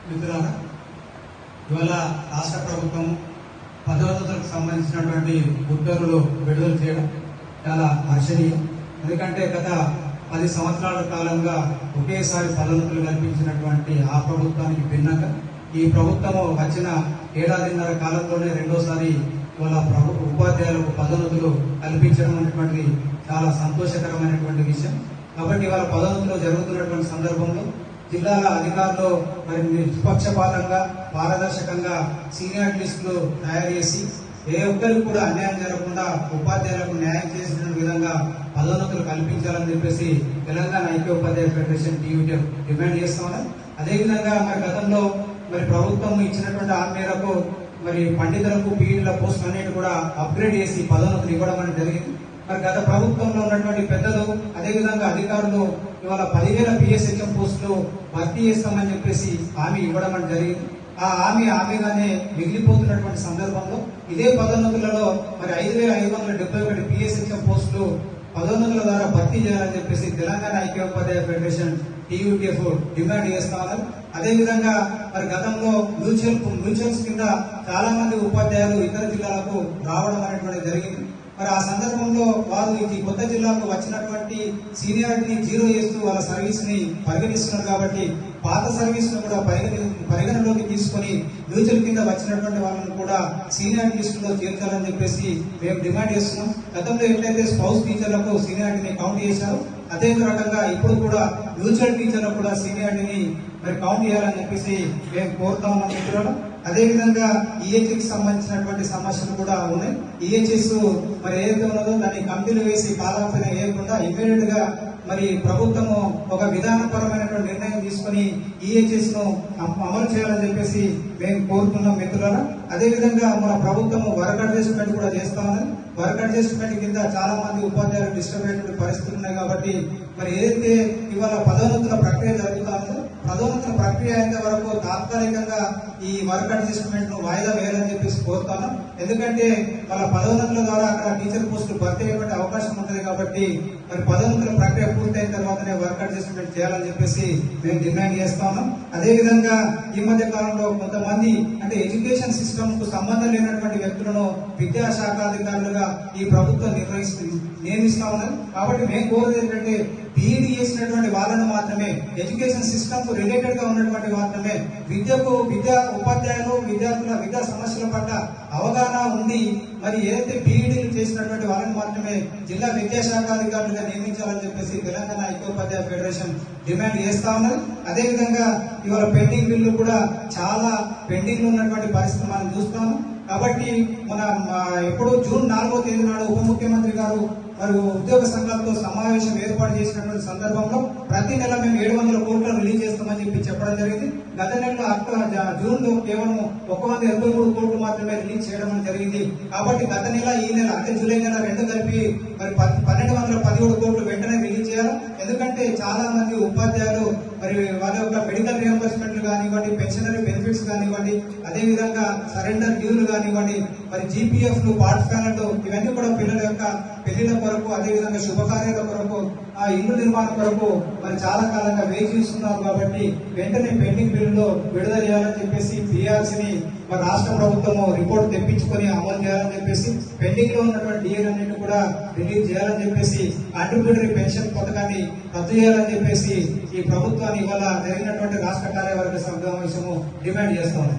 మిత్రులారా, ఇవాళ రాష్ట్ర ప్రభుత్వం పదోన్నతులకు సంబంధించినటువంటి ఉత్తర్వులు విడుదల చేయడం చాలా హర్షణీయం. ఎందుకంటే గత 10 సంవత్సరాల కాలంగా ఒకేసారి పదోన్నతులు కల్పించినటువంటి ఆ ప్రభుత్వానికి భిన్నంగా ఈ ప్రభుత్వము వచ్చిన ఏడాదిన్నర కాలంలోనే రెండోసారి ఇవాళ ఉపాధ్యాయులకు పదోన్నతులు కల్పించడం అనేటువంటిది చాలా సంతోషకరమైనటువంటి విషయం. కాబట్టి ఇవాళ పదోన్నతులు జరుగుతున్నటువంటి సందర్భంలో జిల్లాల అధికారులు మరి నిష్పక్షపాతంగా పారదర్శకంగా సీనియర్ లిస్టులు తయారు చేసి ఏ ఒక్కరికి కూడా అన్యాయం జరగకుండా ఉపాధ్యాయులకు న్యాయం చేసిన విధంగా పదోన్నతులు కల్పించాలని చెప్పేసి తెలంగాణ ఐక్యోపాధ్యాయ ఫెడరేషన్ టీయూటీఎఫ్ డిమాండ్ చేస్తామని, అదేవిధంగా మరి గతంలో మరి ప్రభుత్వం ఇచ్చినటువంటి ఆ మేరకు మరి పండితులకు పీఈడీల పోస్టులు అన్నిటి కూడా అప్గ్రేడ్ చేసి పదోన్నతులు ఇవ్వడం అనేది జరిగింది. మరి గత ప్రభుత్వంలో ఉన్నటువంటి పెద్దలు అదేవిధంగా అధికారులు ఇవాళ 10,000 PSHM పోస్టులు భర్తీ చేస్తామని చెప్పేసి హామీ ఇవ్వడం అనేది జరిగింది. ఆ హామీగానే మిగిలిపోతున్నటువంటి సందర్భంలో ఇదే పదోన్నతులలో మరి 5,571 PSHM పోస్టులు పదోన్నతుల ద్వారా భర్తీ చేయాలని చెప్పేసి తెలంగాణ ఐక్యోపాధ్యాయ ఫెడరేషన్ టీయూటీఎఫ్ డిమాండ్ చేస్తా ఉన్నారు. అదేవిధంగా మరి గతంలో మ్యూచువల్స్ కింద చాలా మంది ఉపాధ్యాయులు ఇతర జిల్లాలకు రావడం అనేటువంటి జరిగింది. మరి ఆ సందర్భంలో వారు ఈ కొత్త జిల్లాకు వచ్చినటువంటి సీనియారిటీని జీరో చేస్తూ వాళ్ళ సర్వీస్ ని పరిగణిస్తున్నారు. కాబట్టి పాత సర్వీస్ ను కూడా పరిగణలోకి తీసుకొని మ్యూచువల్ కింద వచ్చినటువంటి వాళ్ళని కూడా సీనియారిటీ లిస్టులో చేర్చాలని చెప్పేసి మేము డిమాండ్ చేస్తున్నాం. గతంలో ఎట్లయితే స్పౌస్ టీచర్లకు సీనియారిటీని కౌంట్ చేశారు, అదే రకంగా ఇప్పుడు కూడా మ్యూచువల్ టీచర్లకు కూడా సీనియారిటీని మరి కౌంట్ చేయాలని చెప్పేసి మేము కోరుతా ఉన్నాం మిత్రులు. అదేవిధంగా ఈహెచ్కి సంబంధించినటువంటి సమస్యలు కూడా ఉన్నాయి. ఈహెచ్ఎస్ మరి ఏదైతే ఉన్నదో దాన్ని కంపెనీలు వేసి కాలాపన వేయకుండా ఇమీడియట్ గా మరి ప్రభుత్వము ఒక విధానపరమైనటువంటి నిర్ణయం తీసుకుని ఈహెచ్ఎస్ ను అమలు చేయాలని చెప్పేసి మేము కోరుతున్నాం మిత్రులారా. అదేవిధంగా మన ప్రభుత్వము వర్క్ అడ్జస్ట్మెంట్ కూడా చేస్తామని, వర్క్ అడ్జస్ట్మెంట్ కింద చాలా మంది ఉపాధ్యాయులు డిస్టర్బ్ అయినటువంటి పరిస్థితులు ఉన్నాయి. కాబట్టి మరి ఏదైతే ఇవాళ పదోన్నతుల ప్రక్రియ జరుగుతుందో పదోన్నతుల ప్రక్రియ అయిన వరకు తాత్కాలికంగా ఈ వర్క్ అడ్జస్ట్మెంట్ ను వాయిదా వేయాలని చెప్పేసి కోరుతాను. ఎందుకంటే వాళ్ళ పదోన్నతుల ద్వారా అక్కడ టీచర్ పోస్టులు భర్తీ అయ్యే అవకాశం ఉంటుంది. కాబట్టి మరి పదోన్నతుల ప్రక్రియ పూర్తయిన తర్వాతనే వర్క్ అడ్జస్ట్మెంట్ చేయాలని చెప్పేసి మేము డిమాండ్ చేస్తాము. అదేవిధంగా ఈ మధ్య కాలంలో కొంతమంది అంటే ఎడ్యుకేషన్ సిస్టమ్ కు సంబంధం లేనటువంటి వ్యక్తులను విద్యాశాఖాధికారులుగా ఈ ప్రభుత్వం నియమిస్తా ఉన్నది. కాబట్టి మేము కోరేది ఏంటంటే పీఈడీ చేసినటువంటి వాళ్ళను మాత్రమే, ఎడ్యుకేషన్ సిస్టమ్ కు రిలేటెడ్ గా ఉన్నటువంటి మాత్రమే ఉపాధ్యాయులు విద్యార్థుల విద్యా సమస్యల పట్ల అవగాహన ఉంది మరి ఏదైతే పీఈడీలు చేసినటువంటి వాళ్ళని మాత్రమే జిల్లా విద్యాశాఖాధికారులుగా నియమించాలని చెప్పేసి తెలంగాణ ఐక్యోపాధ్యాయ ఫెడరేషన్ డిమాండ్ చేస్తా ఉన్నది. అదేవిధంగా ఇవాళ పెండింగ్ బిల్లు కూడా చాలా పెండింగ్ లో ఉన్నటువంటి పరిస్థితి మనం చూస్తాము. కాబట్టి మన ఎప్పుడు జూన్ 4వ తేదీ నాడు ఉప ముఖ్యమంత్రి గారు మరి ఉద్యోగ సంఘాలతో సమావేశం ఏర్పాటు చేసినటువంటి సందర్భంలో ప్రతి నెల మేము 700 కోట్లను రిలీజ్ చేస్తామని చెప్పడం జరిగింది. గత నెలలో జూన్ లో కేవలం 183 కోట్లు మాత్రమే రిలీజ్ చేయడం జరిగింది. కాబట్టి గత నెల ఈ నెల అంటే జూలై నెల రెండు కలిపి మరి 1,217 కోట్లు వెంటనే రిలీజ్ చేయాలి. ఎందుకంటే చాలా మంది ఉపాధ్యాయులు మరి వాళ్ళ యొక్క మెడికల్ రియంబర్స్మెంట్లు కానివ్వండి, పెన్షనరీ బెనిఫిట్స్ కానివ్వండి, అదేవిధంగా సరెండర్ డ్యూలు కానివ్వండి, మరి జీపీఎఫ్లు, పార్ట్స్ ప్యానెట్లు ఇవన్నీ కూడా పిల్లల యొక్క పెళ్లిల కొరకు అదేవిధంగా శుభకార్యాల కొరకు ఆ ఇల్లు నిర్మాణం కొరకు మరి చాలా కాలంగా వేచి చూస్తున్నారు. కాబట్టి వెంటనే పెండింగ్ బిల్లులో విడుదల చేయాలని చెప్పేసి పీఆర్సీని మరి రాష్ట్ర ప్రభుత్వము రిపోర్ట్ తెప్పించుకొని అమలు చేయాలని చెప్పేసి పెండింగ్ లో ఉన్నటువంటి డిఏలు అన్నింటి కూడా రిలీజ్ చేయాలని చెప్పేసి కాంట్రిబ్యూటరీ పెన్షన్ పథకాన్ని రద్దు చేయాలని చెప్పేసి ఈ ప్రభుత్వాన్ని ఇవాళ జరిగినటువంటి రాష్ట్ర కార్యవర్గ సమావేశము డిమాండ్ చేస్తా ఉంది.